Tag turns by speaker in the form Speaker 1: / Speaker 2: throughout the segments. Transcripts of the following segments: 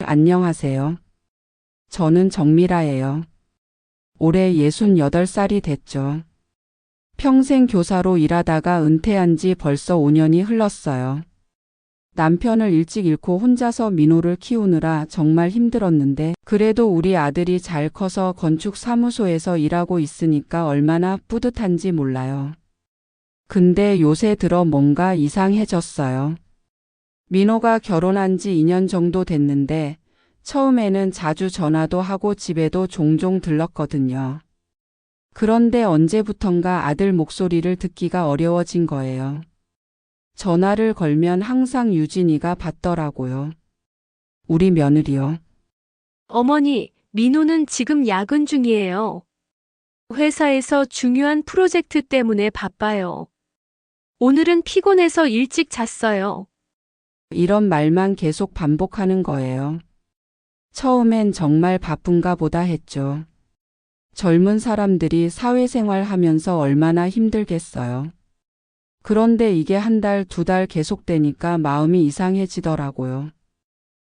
Speaker 1: 안녕하세요. 저는 정미라예요. 올해 68살이 됐죠. 평생 교사로 일하다가 은퇴한 지 벌써 5년이 흘렀어요. 남편을 일찍 잃고 혼자서 민호를 키우느라 정말 힘들었는데 그래도 우리 아들이 잘 커서 건축사무소에서 일하고 있으니까 얼마나 뿌듯한지 몰라요. 근데 요새 들어 뭔가 이상해졌어요. 민호가 결혼한 지 2년 정도 됐는데 처음에는 자주 전화도 하고 집에도 종종 들렀거든요. 그런데 언제부턴가 아들 목소리를 듣기가 어려워진 거예요. 전화를 걸면 항상 유진이가 받더라고요. 우리 며느리요.
Speaker 2: 어머니, 민호는 지금 야근 중이에요. 회사에서 중요한 프로젝트 때문에 바빠요. 오늘은 피곤해서 일찍 잤어요.
Speaker 1: 이런 말만 계속 반복하는 거예요. 처음엔 정말 바쁜가 보다 했죠. 젊은 사람들이 사회생활 하면서 얼마나 힘들겠어요. 그런데 이게 한 달, 2달 계속되니까 마음이 이상해지더라고요.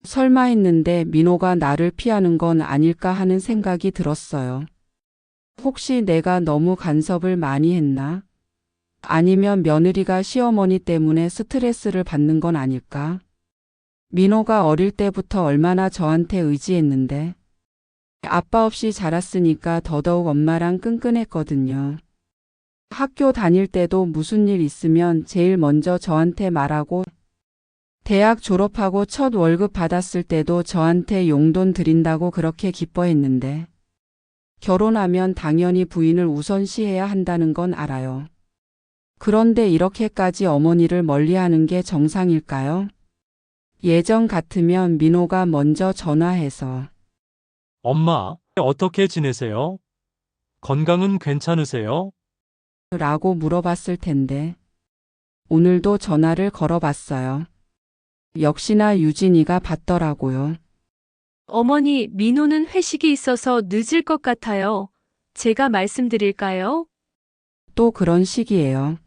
Speaker 1: 설마 했는데 민호가 나를 피하는 건 아닐까 하는 생각이 들었어요. 혹시 내가 너무 간섭을 많이 했나? 아니면 며느리가 시어머니 때문에 스트레스를 받는 건 아닐까? 민호가 어릴 때부터 얼마나 저한테 의지했는데 아빠 없이 자랐으니까 더더욱 엄마랑 끈끈했거든요. 학교 다닐 때도 무슨 일 있으면 제일 먼저 저한테 말하고 대학 졸업하고 첫 월급 받았을 때도 저한테 용돈 드린다고 그렇게 기뻐했는데 결혼하면 당연히 부인을 우선시해야 한다는 건 알아요. 그런데 이렇게까지 어머니를 멀리하는 게 정상일까요? 예전 같으면 민호가 먼저 전화해서
Speaker 3: 엄마, 어떻게 지내세요? 건강은 괜찮으세요?
Speaker 1: 라고 물어봤을 텐데 오늘도 전화를 걸어봤어요. 역시나 유진이가 받더라고요.
Speaker 2: 어머니, 민호는 회식이 있어서 늦을 것 같아요. 제가 말씀드릴까요?
Speaker 1: 또 그런 식이에요.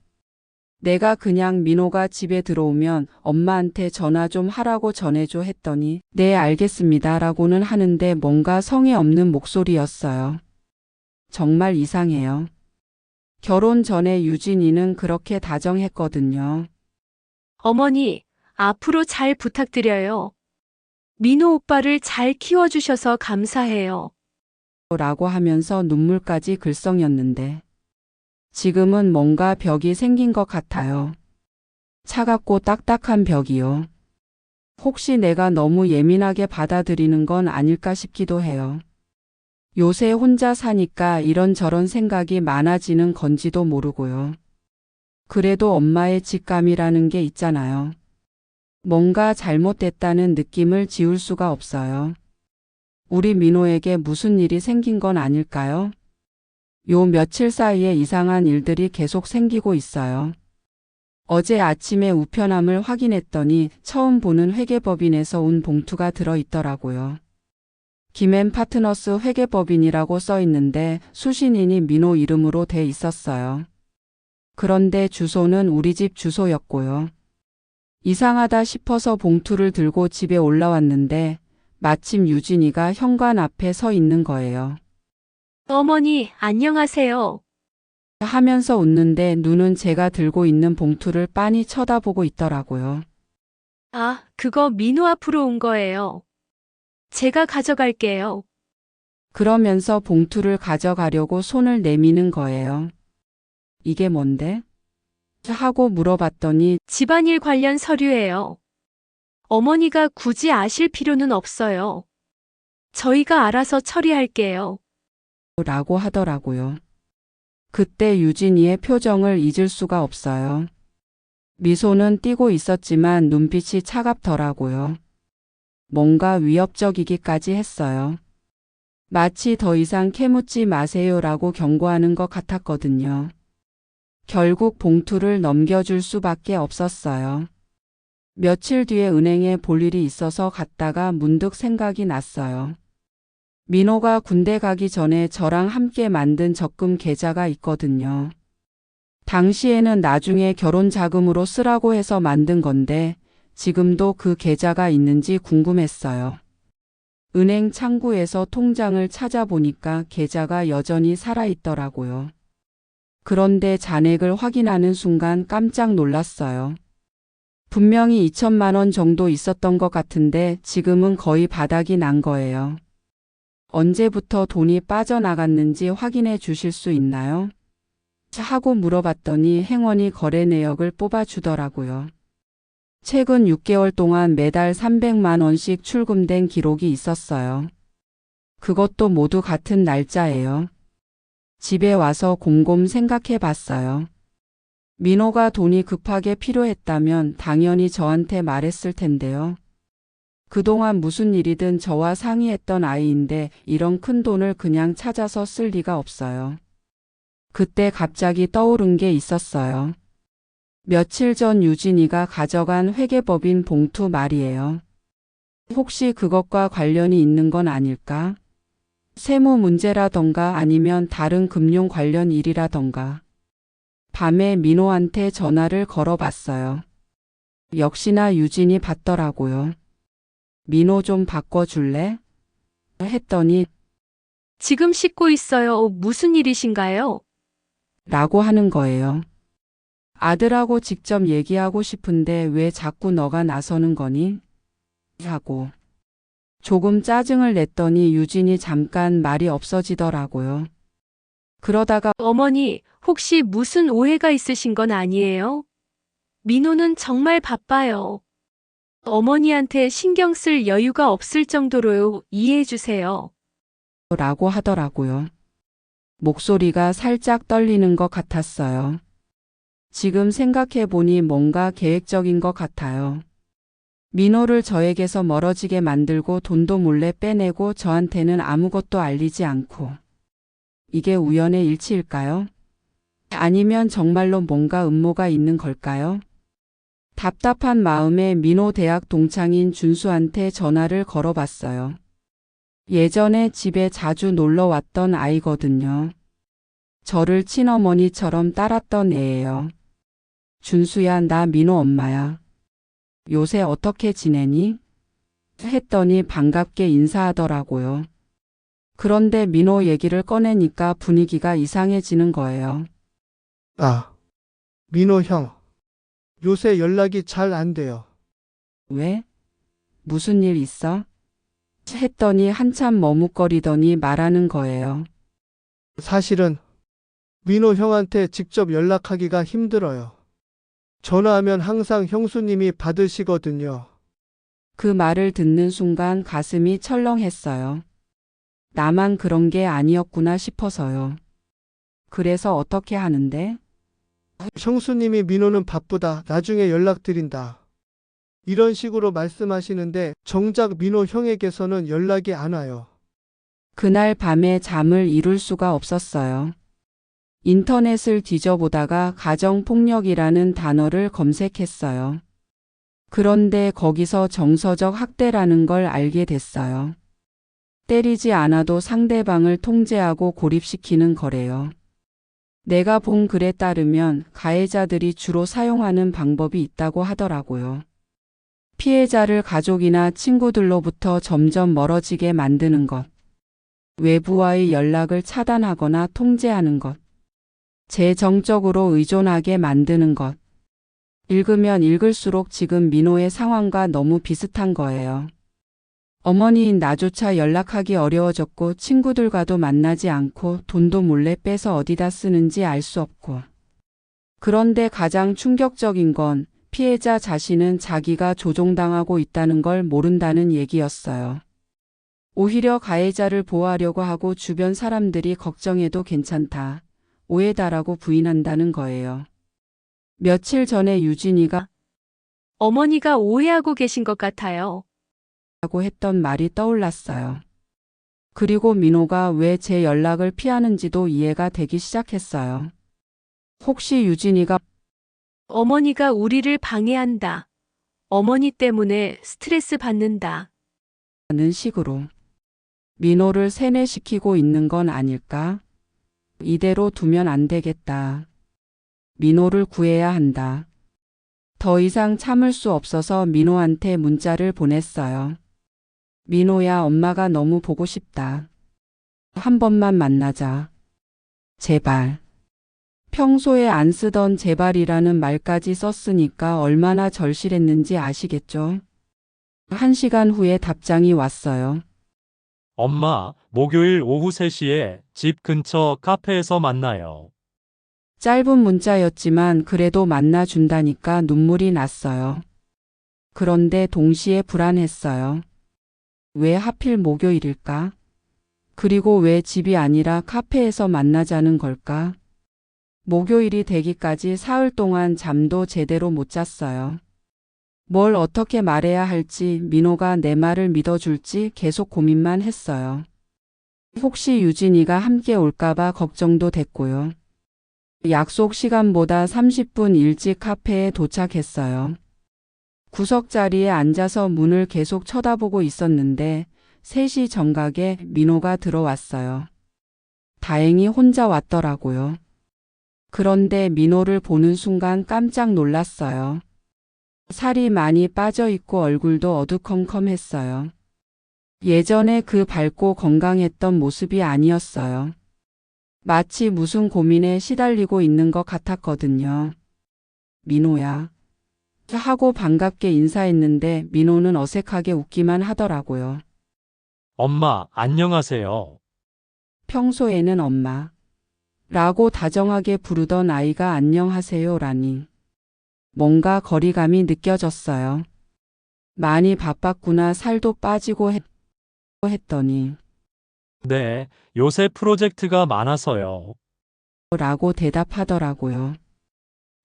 Speaker 1: 내가 그냥 민호가 집에 들어오면 엄마한테 전화 좀 하라고 전해줘 했더니 네 알겠습니다 라고는 하는데 뭔가 성의 없는 목소리였어요. 정말 이상해요. 결혼 전에 유진이는 그렇게 다정했거든요.
Speaker 2: 어머니, 앞으로 잘 부탁드려요. 민호 오빠를 잘 키워주셔서 감사해요.
Speaker 1: 라고 하면서 눈물까지 글썽였는데 지금은 뭔가 벽이 생긴 것 같아요. 차갑고 딱딱한 벽이요. 혹시 내가 너무 예민하게 받아들이는 건 아닐까 싶기도 해요. 요새 혼자 사니까 이런저런 생각이 많아지는 건지도 모르고요. 그래도 엄마의 직감이라는 게 있잖아요. 뭔가 잘못됐다는 느낌을 지울 수가 없어요. 우리 민호에게 무슨 일이 생긴 건 아닐까요? 요 며칠 사이에 이상한 일들이 계속 생기고 있어요. 어제 아침에 우편함을 확인했더니 처음 보는 회계법인에서 온 봉투가 들어있더라고요. 김앤 파트너스 회계법인이라고 써 있는데 수신인이 민호 이름으로 돼 있었어요. 그런데 주소는 우리 집 주소였고요. 이상하다 싶어서 봉투를 들고 집에 올라왔는데 마침 유진이가 현관 앞에 서 있는 거예요.
Speaker 2: 어머니, 안녕하세요.
Speaker 1: 하면서 웃는데 눈은 제가 들고 있는 봉투를 빤히 쳐다보고 있더라고요.
Speaker 2: 아, 그거 민호 앞으로 온 거예요. 제가 가져갈게요.
Speaker 1: 그러면서 봉투를 가져가려고 손을 내미는 거예요. 이게 뭔데? 하고 물어봤더니
Speaker 2: 집안일 관련 서류예요. 어머니가 굳이 아실 필요는 없어요. 저희가 알아서 처리할게요.
Speaker 1: 라고 하더라고요. 그때 유진이의 표정을 잊을 수가 없어요. 미소는 띄고 있었지만 눈빛이 차갑더라고요. 뭔가 위협적이기까지 했어요. 마치 더 이상 캐묻지 마세요라고 경고하는 것 같았거든요. 결국 봉투를 넘겨줄 수밖에 없었어요. 며칠 뒤에 은행에 볼 일이 있어서 갔다가 문득 생각이 났어요. 민호가 군대 가기 전에 저랑 함께 만든 적금 계좌가 있거든요. 당시에는 나중에 결혼 자금으로 쓰라고 해서 만든 건데 지금도 그 계좌가 있는지 궁금했어요. 은행 창구에서 통장을 찾아보니까 계좌가 여전히 살아있더라고요. 그런데 잔액을 확인하는 순간 깜짝 놀랐어요. 분명히 2천만 원 정도 있었던 것 같은데 지금은 거의 바닥이 난 거예요. 언제부터 돈이 빠져나갔는지 확인해 주실 수 있나요? 하고 물어봤더니 행원이 거래 내역을 뽑아주더라고요. 최근 6개월 동안 매달 300만 원씩 출금된 기록이 있었어요. 그것도 모두 같은 날짜예요. 집에 와서 곰곰 생각해 봤어요. 민호가 돈이 급하게 필요했다면 당연히 저한테 말했을 텐데요. 그동안 무슨 일이든 저와 상의했던 아이인데 이런 큰 돈을 그냥 찾아서 쓸 리가 없어요. 그때 갑자기 떠오른 게 있었어요. 며칠 전 유진이가 가져간 회계법인 봉투 말이에요. 혹시 그것과 관련이 있는 건 아닐까? 세무 문제라던가 아니면 다른 금융 관련 일이라던가. 밤에 민호한테 전화를 걸어봤어요. 역시나 유진이 받더라고요. 민호 좀 바꿔줄래? 했더니
Speaker 2: 지금 씻고 있어요. 무슨 일이신가요?
Speaker 1: 라고 하는 거예요. 아들하고 직접 얘기하고 싶은데 왜 자꾸 너가 나서는 거니? 하고. 조금 짜증을 냈더니 유진이 잠깐 말이 없어지더라고요. 그러다가
Speaker 2: 어머니, 혹시 무슨 오해가 있으신 건 아니에요? 민호는 정말 바빠요. 어머니한테 신경 쓸 여유가 없을 정도로요. 이해해 주세요.
Speaker 1: 라고 하더라고요. 목소리가 살짝 떨리는 것 같았어요. 지금 생각해보니 뭔가 계획적인 것 같아요. 민호를 저에게서 멀어지게 만들고 돈도 몰래 빼내고 저한테는 아무것도 알리지 않고. 이게 우연의 일치일까요? 아니면 정말로 뭔가 음모가 있는 걸까요? 답답한 마음에 민호 대학 동창인 준수한테 전화를 걸어봤어요. 예전에 집에 자주 놀러 왔던 아이거든요. 저를 친어머니처럼 따랐던 애예요. 준수야, 나 민호 엄마야. 요새 어떻게 지내니? 했더니 반갑게 인사하더라고요. 그런데 민호 얘기를 꺼내니까 분위기가 이상해지는 거예요.
Speaker 4: 아, 민호 형. 요새 연락이 잘 안 돼요.
Speaker 1: 왜? 무슨 일 있어? 했더니 한참 머뭇거리더니 말하는 거예요.
Speaker 4: 사실은 민호 형한테 직접 연락하기가 힘들어요. 전화하면 항상 형수님이 받으시거든요.
Speaker 1: 그 말을 듣는 순간 가슴이 철렁했어요. 나만 그런 게 아니었구나 싶어서요. 그래서 어떻게 하는데?
Speaker 4: 형수님이 민호는 바쁘다. 나중에 연락드린다. 이런 식으로 말씀하시는데 정작 민호 형에게서는 연락이 안 와요.
Speaker 1: 그날 밤에 잠을 이룰 수가 없었어요. 인터넷을 뒤져보다가 가정폭력이라는 단어를 검색했어요. 그런데 거기서 정서적 학대라는 걸 알게 됐어요. 때리지 않아도 상대방을 통제하고 고립시키는 거래요. 내가 본 글에 따르면 가해자들이 주로 사용하는 방법이 있다고 하더라고요. 피해자를 가족이나 친구들로부터 점점 멀어지게 만드는 것. 외부와의 연락을 차단하거나 통제하는 것. 재정적으로 의존하게 만드는 것. 읽으면 읽을수록 지금 민호의 상황과 너무 비슷한 거예요. 어머니인 나조차 연락하기 어려워졌고 친구들과도 만나지 않고 돈도 몰래 빼서 어디다 쓰는지 알 수 없고. 그런데 가장 충격적인 건 피해자 자신은 자기가 조종당하고 있다는 걸 모른다는 얘기였어요. 오히려 가해자를 보호하려고 하고 주변 사람들이 걱정해도 괜찮다. 오해다라고 부인한다는 거예요. 며칠 전에 유진이가
Speaker 2: 어머니가 오해하고 계신 것 같아요.
Speaker 1: 라고 했던 말이 떠올랐어요. 그리고 민호가 왜 제 연락을 피하는지도 이해가 되기 시작했어요. 혹시 유진이가
Speaker 2: 어머니가 우리를 방해한다. 어머니 때문에 스트레스 받는다.
Speaker 1: 는 식으로 민호를 세뇌시키고 있는 건 아닐까? 이대로 두면 안 되겠다. 민호를 구해야 한다. 더 이상 참을 수 없어서 민호한테 문자를 보냈어요. 민호야, 엄마가 너무 보고 싶다. 한 번만 만나자. 제발. 평소에 안 쓰던 제발이라는 말까지 썼으니까 얼마나 절실했는지 아시겠죠? 1시간 후에 답장이 왔어요.
Speaker 3: 엄마, 목요일 오후 3시에 집 근처 카페에서 만나요.
Speaker 1: 짧은 문자였지만 그래도 만나준다니까 눈물이 났어요. 그런데 동시에 불안했어요. 왜 하필 목요일일까? 그리고 왜 집이 아니라 카페에서 만나자는 걸까? 목요일이 되기까지 사흘 동안 잠도 제대로 못 잤어요. 뭘 어떻게 말해야 할지, 민호가 내 말을 믿어줄지 계속 고민만 했어요. 혹시 유진이가 함께 올까봐 걱정도 됐고요. 약속 시간보다 30분 일찍 카페에 도착했어요. 구석 자리에 앉아서 문을 계속 쳐다보고 있었는데 3시 정각에 민호가 들어왔어요. 다행히 혼자 왔더라고요. 그런데 민호를 보는 순간 깜짝 놀랐어요. 살이 많이 빠져 있고 얼굴도 어두컴컴했어요. 예전에 그 밝고 건강했던 모습이 아니었어요. 마치 무슨 고민에 시달리고 있는 것 같았거든요. 민호야. 하고 반갑게 인사했는데 민호는 어색하게 웃기만 하더라고요.
Speaker 3: 엄마, 안녕하세요.
Speaker 1: 평소에는 엄마 라고 다정하게 부르던 아이가 안녕하세요라니. 뭔가 거리감이 느껴졌어요. 많이 바빴구나, 살도 빠지고 했더니
Speaker 3: 네, 요새 프로젝트가 많아서요.
Speaker 1: 라고 대답하더라고요.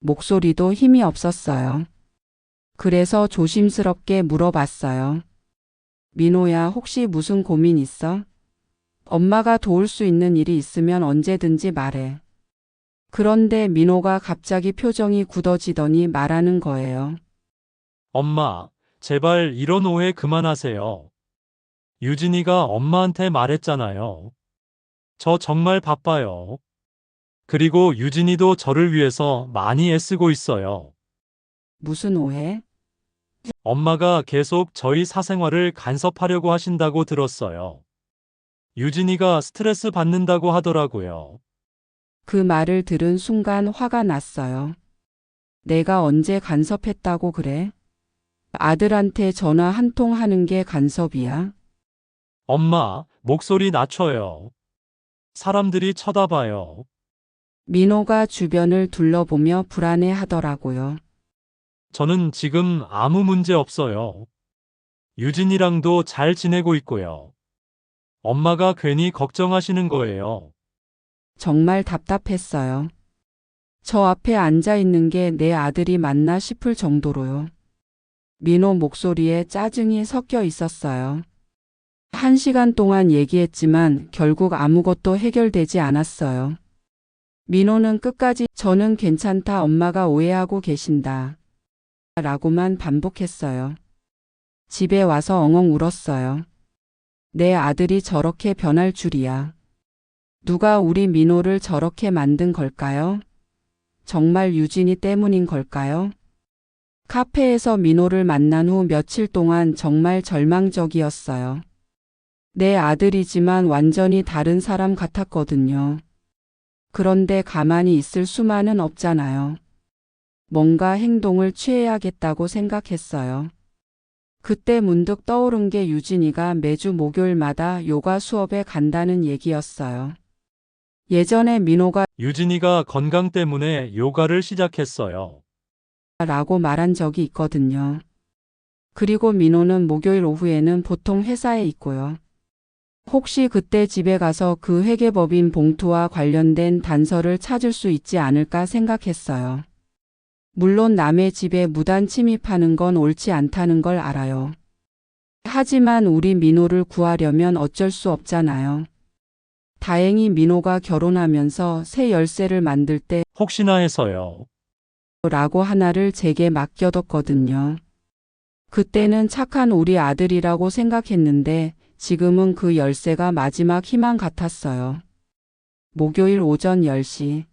Speaker 1: 목소리도 힘이 없었어요. 그래서 조심스럽게 물어봤어요. 민호야, 혹시 무슨 고민 있어? 엄마가 도울 수 있는 일이 있으면 언제든지 말해. 그런데 민호가 갑자기 표정이 굳어지더니 말하는 거예요.
Speaker 3: 엄마, 제발 이런 오해 그만하세요. 유진이가 엄마한테 말했잖아요. 저 정말 바빠요. 그리고 유진이도 저를 위해서 많이 애쓰고 있어요.
Speaker 1: 무슨 오해?
Speaker 3: 엄마가 계속 저희 사생활을 간섭하려고 하신다고 들었어요. 유진이가 스트레스 받는다고 하더라고요.
Speaker 1: 그 말을 들은 순간 화가 났어요. 내가 언제 간섭했다고 그래? 아들한테 전화 한 통 하는 게 간섭이야?
Speaker 3: 엄마, 목소리 낮춰요. 사람들이 쳐다봐요.
Speaker 1: 민호가 주변을 둘러보며 불안해 하더라고요.
Speaker 3: 저는 지금 아무 문제 없어요. 유진이랑도 잘 지내고 있고요. 엄마가 괜히 걱정하시는 거예요.
Speaker 1: 정말 답답했어요. 저 앞에 앉아 있는 게 내 아들이 맞나 싶을 정도로요. 민호 목소리에 짜증이 섞여 있었어요. 1시간 동안 얘기했지만 결국 아무것도 해결되지 않았어요. 민호는 끝까지 저는 괜찮다, 엄마가 오해하고 계신다 라고만 반복했어요. 집에 와서 엉엉 울었어요. 내 아들이 저렇게 변할 줄이야. 누가 우리 민호를 저렇게 만든 걸까요? 정말 유진이 때문인 걸까요? 카페에서 민호를 만난 후 며칠 동안 정말 절망적이었어요. 내 아들이지만 완전히 다른 사람 같았거든요. 그런데 가만히 있을 수만은 없잖아요. 뭔가 행동을 취해야겠다고 생각했어요. 그때 문득 떠오른 게 유진이가 매주 목요일마다 요가 수업에 간다는 얘기였어요. 예전에 민호가
Speaker 3: 유진이가 건강 때문에 요가를 시작했어요.
Speaker 1: 라고 말한 적이 있거든요. 그리고 민호는 목요일 오후에는 보통 회사에 있고요. 혹시 그때 집에 가서 그 회계법인 봉투와 관련된 단서를 찾을 수 있지 않을까 생각했어요. 물론 남의 집에 무단 침입하는 건 옳지 않다는 걸 알아요. 하지만 우리 민호를 구하려면 어쩔 수 없잖아요. 다행히 민호가 결혼하면서 새 열쇠를 만들 때
Speaker 3: 혹시나 해서요.
Speaker 1: 라고 하나를 제게 맡겨뒀거든요. 그때는 착한 우리 아들이라고 생각했는데 지금은 그 열쇠가 마지막 희망 같았어요. 목요일 오전 10시.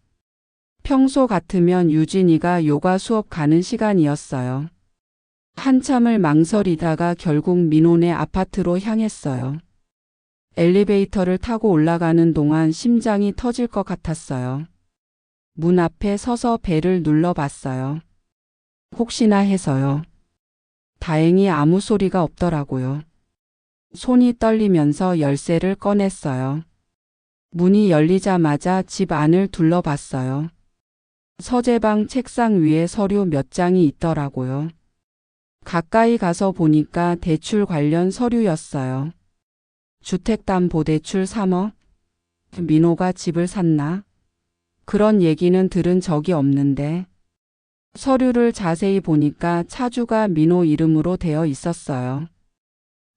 Speaker 1: 평소 같으면 유진이가 요가 수업 가는 시간이었어요. 한참을 망설이다가 결국 민호네 아파트로 향했어요. 엘리베이터를 타고 올라가는 동안 심장이 터질 것 같았어요. 문 앞에 서서 벨을 눌러봤어요. 혹시나 해서요. 다행히 아무 소리가 없더라고요. 손이 떨리면서 열쇠를 꺼냈어요. 문이 열리자마자 집 안을 둘러봤어요. 서재방 책상 위에 서류 몇 장이 있더라고요. 가까이 가서 보니까 대출 관련 서류였어요. 주택담보대출 3억? 민호가 집을 샀나? 그런 얘기는 들은 적이 없는데 서류를 자세히 보니까 차주가 민호 이름으로 되어 있었어요.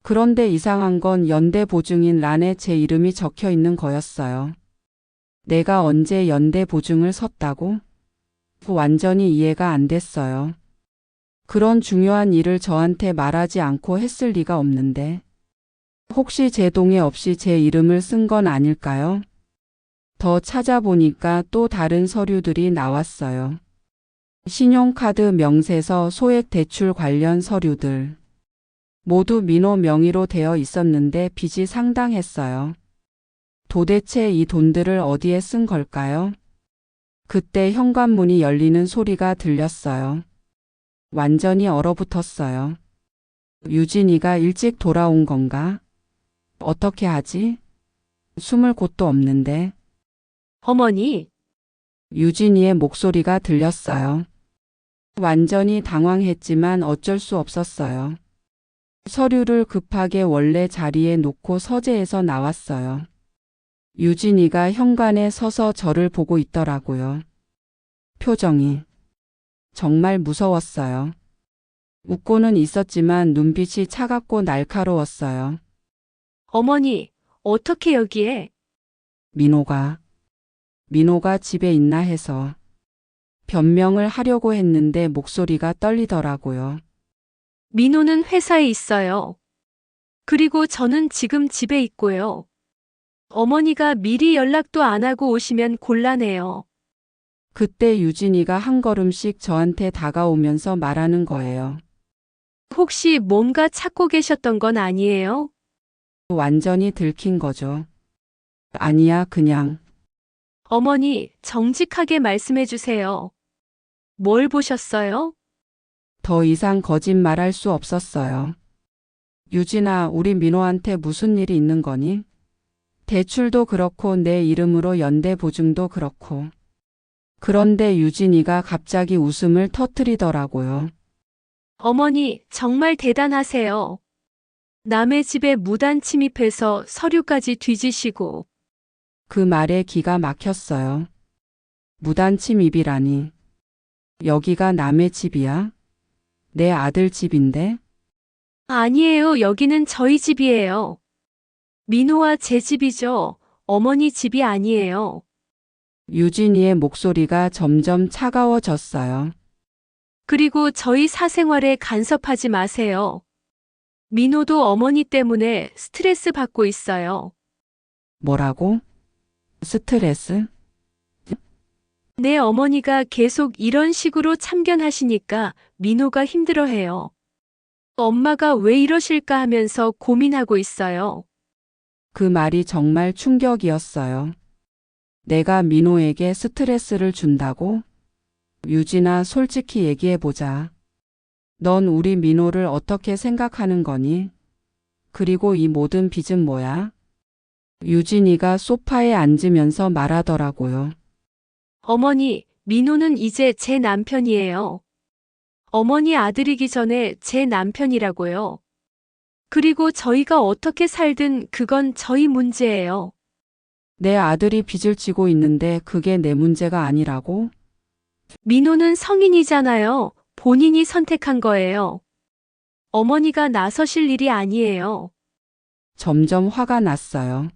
Speaker 1: 그런데 이상한 건 연대보증인 란에 제 이름이 적혀 있는 거였어요. 내가 언제 연대보증을 섰다고? 완전히 이해가 안 됐어요. 그런 중요한 일을 저한테 말하지 않고 했을 리가 없는데 혹시 제 동의 없이 제 이름을 쓴 건 아닐까요? 더 찾아보니까 또 다른 서류들이 나왔어요. 신용카드 명세서 소액 대출 관련 서류들. 모두 민호 명의로 되어 있었는데 빚이 상당했어요. 도대체 이 돈들을 어디에 쓴 걸까요? 그때 현관문이 열리는 소리가 들렸어요. 완전히 얼어붙었어요. 유진이가 일찍 돌아온 건가? 어떻게 하지? 숨을 곳도 없는데.
Speaker 2: 어머니,
Speaker 1: 유진이의 목소리가 들렸어요. 완전히 당황했지만 어쩔 수 없었어요. 서류를 급하게 원래 자리에 놓고 서재에서 나왔어요. 유진이가 현관에 서서 저를 보고 있더라고요. 표정이 정말 무서웠어요. 웃고는 있었지만 눈빛이 차갑고 날카로웠어요.
Speaker 2: 어머니, 어떻게 여기에?
Speaker 1: 민호가 집에 있나 해서 변명을 하려고 했는데 목소리가 떨리더라고요.
Speaker 2: 민호는 회사에 있어요. 그리고 저는 지금 집에 있고요. 어머니가 미리 연락도 안 하고 오시면 곤란해요.
Speaker 1: 그때 유진이가 한 걸음씩 저한테 다가오면서 말하는 거예요.
Speaker 2: 혹시 뭔가 찾고 계셨던 건 아니에요?
Speaker 1: 완전히 들킨 거죠. 아니야, 그냥.
Speaker 2: 어머니, 정직하게 말씀해 주세요. 뭘 보셨어요?
Speaker 1: 더 이상 거짓말할 수 없었어요. 유진아, 우리 민호한테 무슨 일이 있는 거니? 대출도 그렇고 내 이름으로 연대보증도 그렇고. 그런데 유진이가 갑자기 웃음을 터뜨리더라고요.
Speaker 2: 어머니, 정말 대단하세요. 남의 집에 무단 침입해서 서류까지 뒤지시고.
Speaker 1: 그 말에 기가 막혔어요. 무단 침입이라니. 여기가 남의 집이야? 내 아들 집인데?
Speaker 2: 아니에요, 여기는 저희 집이에요. 민호와 제 집이죠. 어머니 집이 아니에요.
Speaker 1: 유진이의 목소리가 점점 차가워졌어요.
Speaker 2: 그리고 저희 사생활에 간섭하지 마세요. 민호도 어머니 때문에 스트레스 받고 있어요.
Speaker 1: 뭐라고? 스트레스?
Speaker 2: 내 어머니가 계속 이런 식으로 참견하시니까 민호가 힘들어해요. 엄마가 왜 이러실까 하면서 고민하고 있어요.
Speaker 1: 그 말이 정말 충격이었어요. 내가 민호에게 스트레스를 준다고? 유진아, 솔직히 얘기해보자. 넌 우리 민호를 어떻게 생각하는 거니? 그리고 이 모든 빚은 뭐야? 유진이가 소파에 앉으면서 말하더라고요.
Speaker 2: 어머니, 민호는 이제 제 남편이에요. 어머니 아들이기 전에 제 남편이라고요. 그리고 저희가 어떻게 살든 그건 저희 문제예요.
Speaker 1: 내 아들이 빚을 지고 있는데 그게 내 문제가 아니라고?
Speaker 2: 민호는 성인이잖아요. 본인이 선택한 거예요. 어머니가 나서실 일이 아니에요.
Speaker 1: 점점 화가 났어요.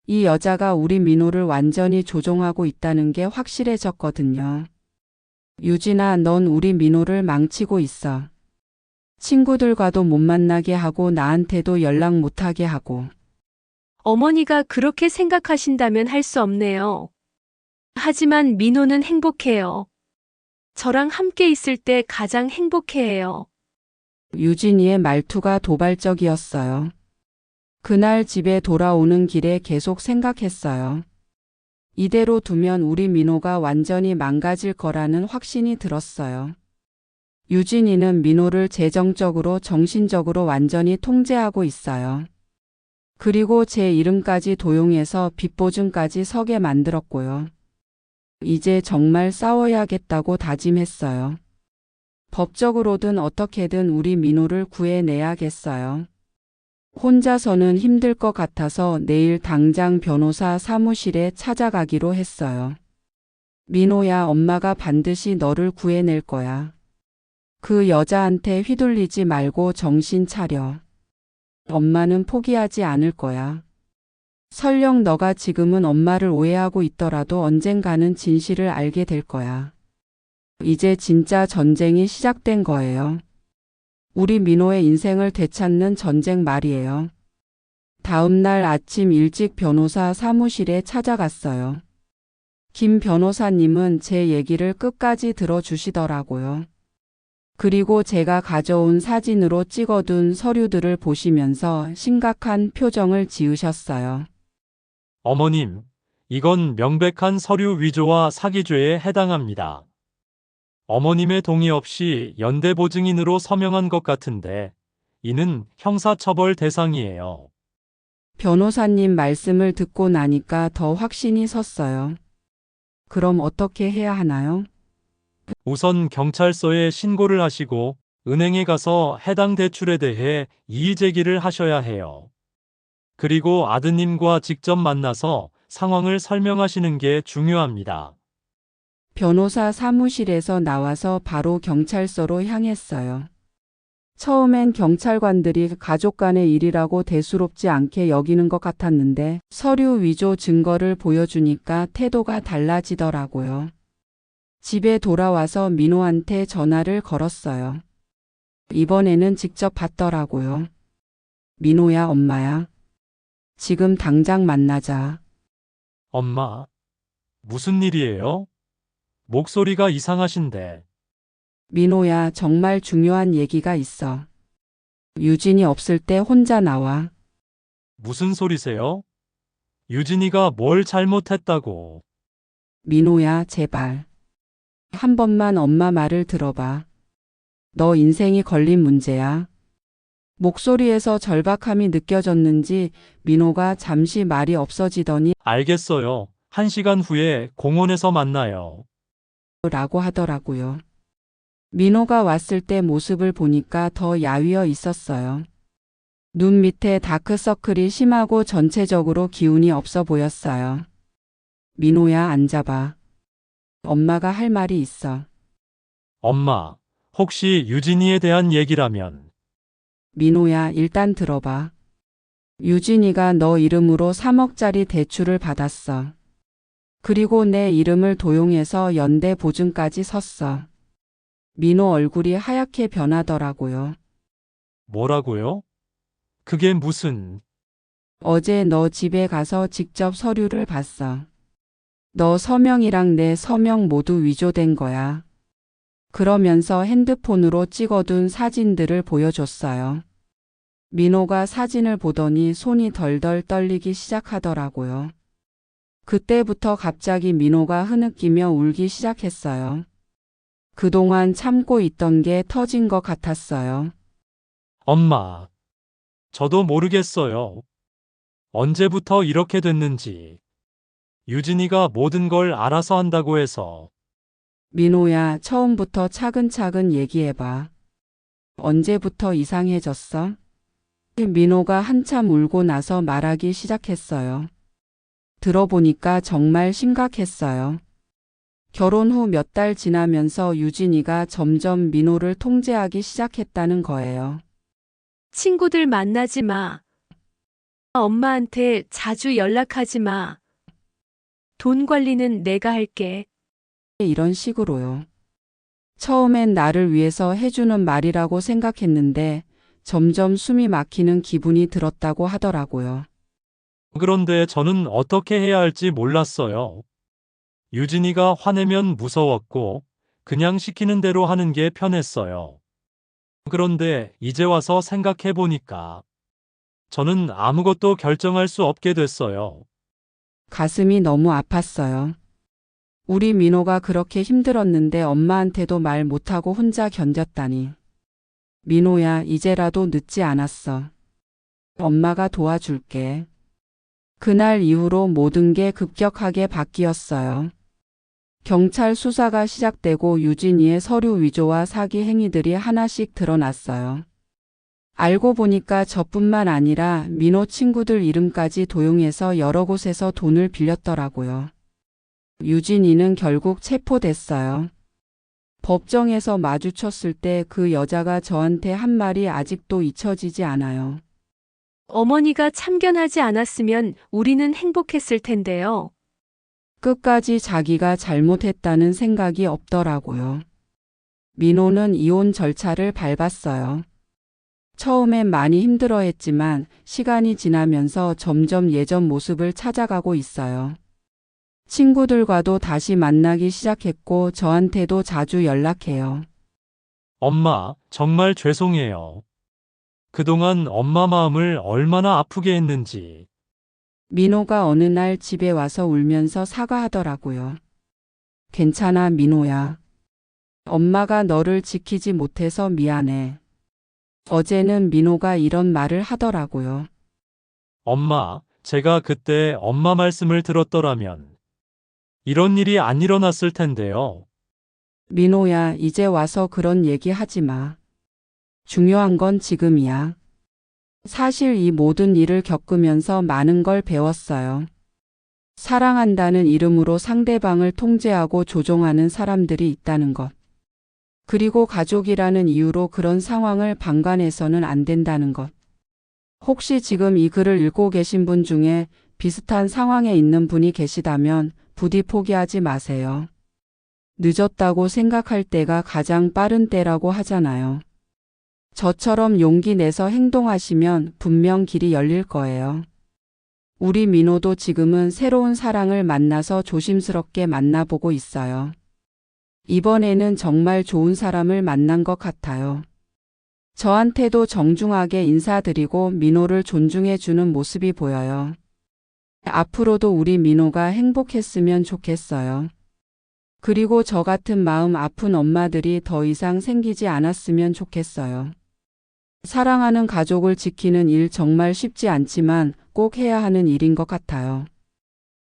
Speaker 1: 이 여자가 우리 민호를 완전히 조종하고 있다는 게 확실해졌거든요. 유진아, 넌 우리 민호를 망치고 있어. 친구들과도 못 만나게 하고 나한테도 연락 못하게 하고.
Speaker 2: 어머니가 그렇게 생각하신다면 할 수 없네요. 하지만 민호는 행복해요. 저랑 함께 있을 때 가장 행복해해요.
Speaker 1: 유진이의 말투가 도발적이었어요. 그날 집에 돌아오는 길에 계속 생각했어요. 이대로 두면 우리 민호가 완전히 망가질 거라는 확신이 들었어요. 유진이는 민호를 재정적으로 정신적으로 완전히 통제하고 있어요. 그리고 제 이름까지 도용해서 빚보증까지 서게 만들었고요. 이제 정말 싸워야겠다고 다짐했어요. 법적으로든 어떻게든 우리 민호를 구해내야겠어요. 혼자서는 힘들 것 같아서 내일 당장 변호사 사무실에 찾아가기로 했어요. 민호야, 엄마가 반드시 너를 구해낼 거야. 그 여자한테 휘둘리지 말고 정신 차려. 엄마는 포기하지 않을 거야. 설령 너가 지금은 엄마를 오해하고 있더라도 언젠가는 진실을 알게 될 거야. 이제 진짜 전쟁이 시작된 거예요. 우리 민호의 인생을 되찾는 전쟁 말이에요. 다음 날 아침 일찍 변호사 사무실에 찾아갔어요. 김 변호사님은 제 얘기를 끝까지 들어주시더라고요. 그리고 제가 가져온 사진으로 찍어둔 서류들을 보시면서 심각한 표정을 지으셨어요.
Speaker 3: 어머님, 이건 명백한 서류 위조와 사기죄에 해당합니다. 어머님의 동의 없이 연대보증인으로 서명한 것 같은데 이는 형사처벌 대상이에요.
Speaker 1: 변호사님 말씀을 듣고 나니까 더 확신이 섰어요. 그럼 어떻게 해야 하나요?
Speaker 3: 우선 경찰서에 신고를 하시고 은행에 가서 해당 대출에 대해 이의 제기를 하셔야 해요. 그리고 아드님과 직접 만나서 상황을 설명하시는 게 중요합니다.
Speaker 1: 변호사 사무실에서 나와서 바로 경찰서로 향했어요. 처음엔 경찰관들이 가족 간의 일이라고 대수롭지 않게 여기는 것 같았는데 서류 위조 증거를 보여주니까 태도가 달라지더라고요. 집에 돌아와서 민호한테 전화를 걸었어요. 이번에는 직접 받더라고요. 민호야, 엄마야. 지금 당장 만나자.
Speaker 3: 엄마, 무슨 일이에요? 목소리가 이상하신데.
Speaker 1: 민호야, 정말 중요한 얘기가 있어. 유진이 없을 때 혼자 나와.
Speaker 3: 무슨 소리세요? 유진이가 뭘 잘못했다고.
Speaker 1: 민호야, 제발. 한 번만 엄마 말을 들어봐. 너 인생이 걸린 문제야. 목소리에서 절박함이 느껴졌는지 민호가 잠시 말이 없어지더니
Speaker 3: 알겠어요. 1시간 후에 공원에서 만나요.
Speaker 1: 라고 하더라고요. 민호가 왔을 때 모습을 보니까 더 야위어 있었어요. 눈 밑에 다크서클이 심하고 전체적으로 기운이 없어 보였어요. 민호야, 앉아봐. 엄마가 할 말이 있어.
Speaker 3: 엄마, 혹시 유진이에 대한 얘기라면.
Speaker 1: 민호야, 일단 들어봐. 유진이가 너 이름으로 3억짜리 대출을 받았어. 그리고 내 이름을 도용해서 연대 보증까지 섰어. 민호 얼굴이 하얗게 변하더라고요.
Speaker 3: 뭐라고요? 그게 무슨...
Speaker 1: 어제 너 집에 가서 직접 서류를 봤어. 너 서명이랑 내 서명 모두 위조된 거야. 그러면서 핸드폰으로 찍어둔 사진들을 보여줬어요. 민호가 사진을 보더니 손이 덜덜 떨리기 시작하더라고요. 그때부터 갑자기 민호가 흐느끼며 울기 시작했어요. 그동안 참고 있던 게 터진 것 같았어요.
Speaker 3: 엄마, 저도 모르겠어요. 언제부터 이렇게 됐는지. 유진이가 모든 걸 알아서 한다고 해서.
Speaker 1: 민호야, 처음부터 차근차근 얘기해봐. 언제부터 이상해졌어? 민호가 한참 울고 나서 말하기 시작했어요. 들어보니까 정말 심각했어요. 결혼 후 몇 달 지나면서 유진이가 점점 민호를 통제하기 시작했다는 거예요.
Speaker 2: 친구들 만나지 마. 엄마한테 자주 연락하지 마. 돈 관리는 내가 할게.
Speaker 1: 이런 식으로요. 처음엔 나를 위해서 해주는 말이라고 생각했는데 점점 숨이 막히는 기분이 들었다고 하더라고요.
Speaker 3: 그런데 저는 어떻게 해야 할지 몰랐어요. 유진이가 화내면 무서웠고 그냥 시키는 대로 하는 게 편했어요. 그런데 이제 와서 생각해 보니까 저는 아무것도 결정할 수 없게 됐어요.
Speaker 1: 가슴이 너무 아팠어요. 우리 민호가 그렇게 힘들었는데 엄마한테도 말 못하고 혼자 견뎠다니. 민호야, 이제라도 늦지 않았어. 엄마가 도와줄게. 그날 이후로 모든 게 급격하게 바뀌었어요. 경찰 수사가 시작되고 유진이의 서류 위조와 사기 행위들이 하나씩 드러났어요. 알고 보니까 저뿐만 아니라 민호 친구들 이름까지 도용해서 여러 곳에서 돈을 빌렸더라고요. 유진이는 결국 체포됐어요. 법정에서 마주쳤을 때 그 여자가 저한테 한 말이 아직도 잊혀지지 않아요.
Speaker 2: 어머니가 참견하지 않았으면 우리는 행복했을 텐데요.
Speaker 1: 끝까지 자기가 잘못했다는 생각이 없더라고요. 민호는 이혼 절차를 밟았어요. 처음엔 많이 힘들어했지만 시간이 지나면서 점점 예전 모습을 찾아가고 있어요. 친구들과도 다시 만나기 시작했고 저한테도 자주 연락해요.
Speaker 3: 엄마, 정말 죄송해요. 그동안 엄마 마음을 얼마나 아프게 했는지.
Speaker 1: 민호가 어느 날 집에 와서 울면서 사과하더라고요. 괜찮아, 민호야. 엄마가 너를 지키지 못해서 미안해. 어제는 민호가 이런 말을 하더라고요.
Speaker 3: 엄마, 제가 그때 엄마 말씀을 들었더라면 이런 일이 안 일어났을 텐데요.
Speaker 1: 민호야, 이제 와서 그런 얘기 하지 마. 중요한 건 지금이야. 사실 이 모든 일을 겪으면서 많은 걸 배웠어요. 사랑한다는 이름으로 상대방을 통제하고 조종하는 사람들이 있다는 것. 그리고 가족이라는 이유로 그런 상황을 방관해서는 안 된다는 것. 혹시 지금 이 글을 읽고 계신 분 중에 비슷한 상황에 있는 분이 계시다면 부디 포기하지 마세요. 늦었다고 생각할 때가 가장 빠른 때라고 하잖아요. 저처럼 용기 내서 행동하시면 분명 길이 열릴 거예요. 우리 민호도 지금은 새로운 사랑을 만나서 조심스럽게 만나보고 있어요. 이번에는 정말 좋은 사람을 만난 것 같아요. 저한테도 정중하게 인사드리고 민호를 존중해주는 모습이 보여요. 앞으로도 우리 민호가 행복했으면 좋겠어요. 그리고 저 같은 마음 아픈 엄마들이 더 이상 생기지 않았으면 좋겠어요. 사랑하는 가족을 지키는 일 정말 쉽지 않지만 꼭 해야 하는 일인 것 같아요.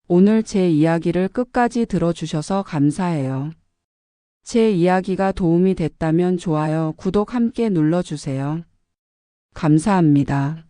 Speaker 1: 오늘 제 이야기를 끝까지 들어주셔서 감사해요. 제 이야기가 도움이 됐다면 좋아요, 구독 함께 눌러주세요. 감사합니다.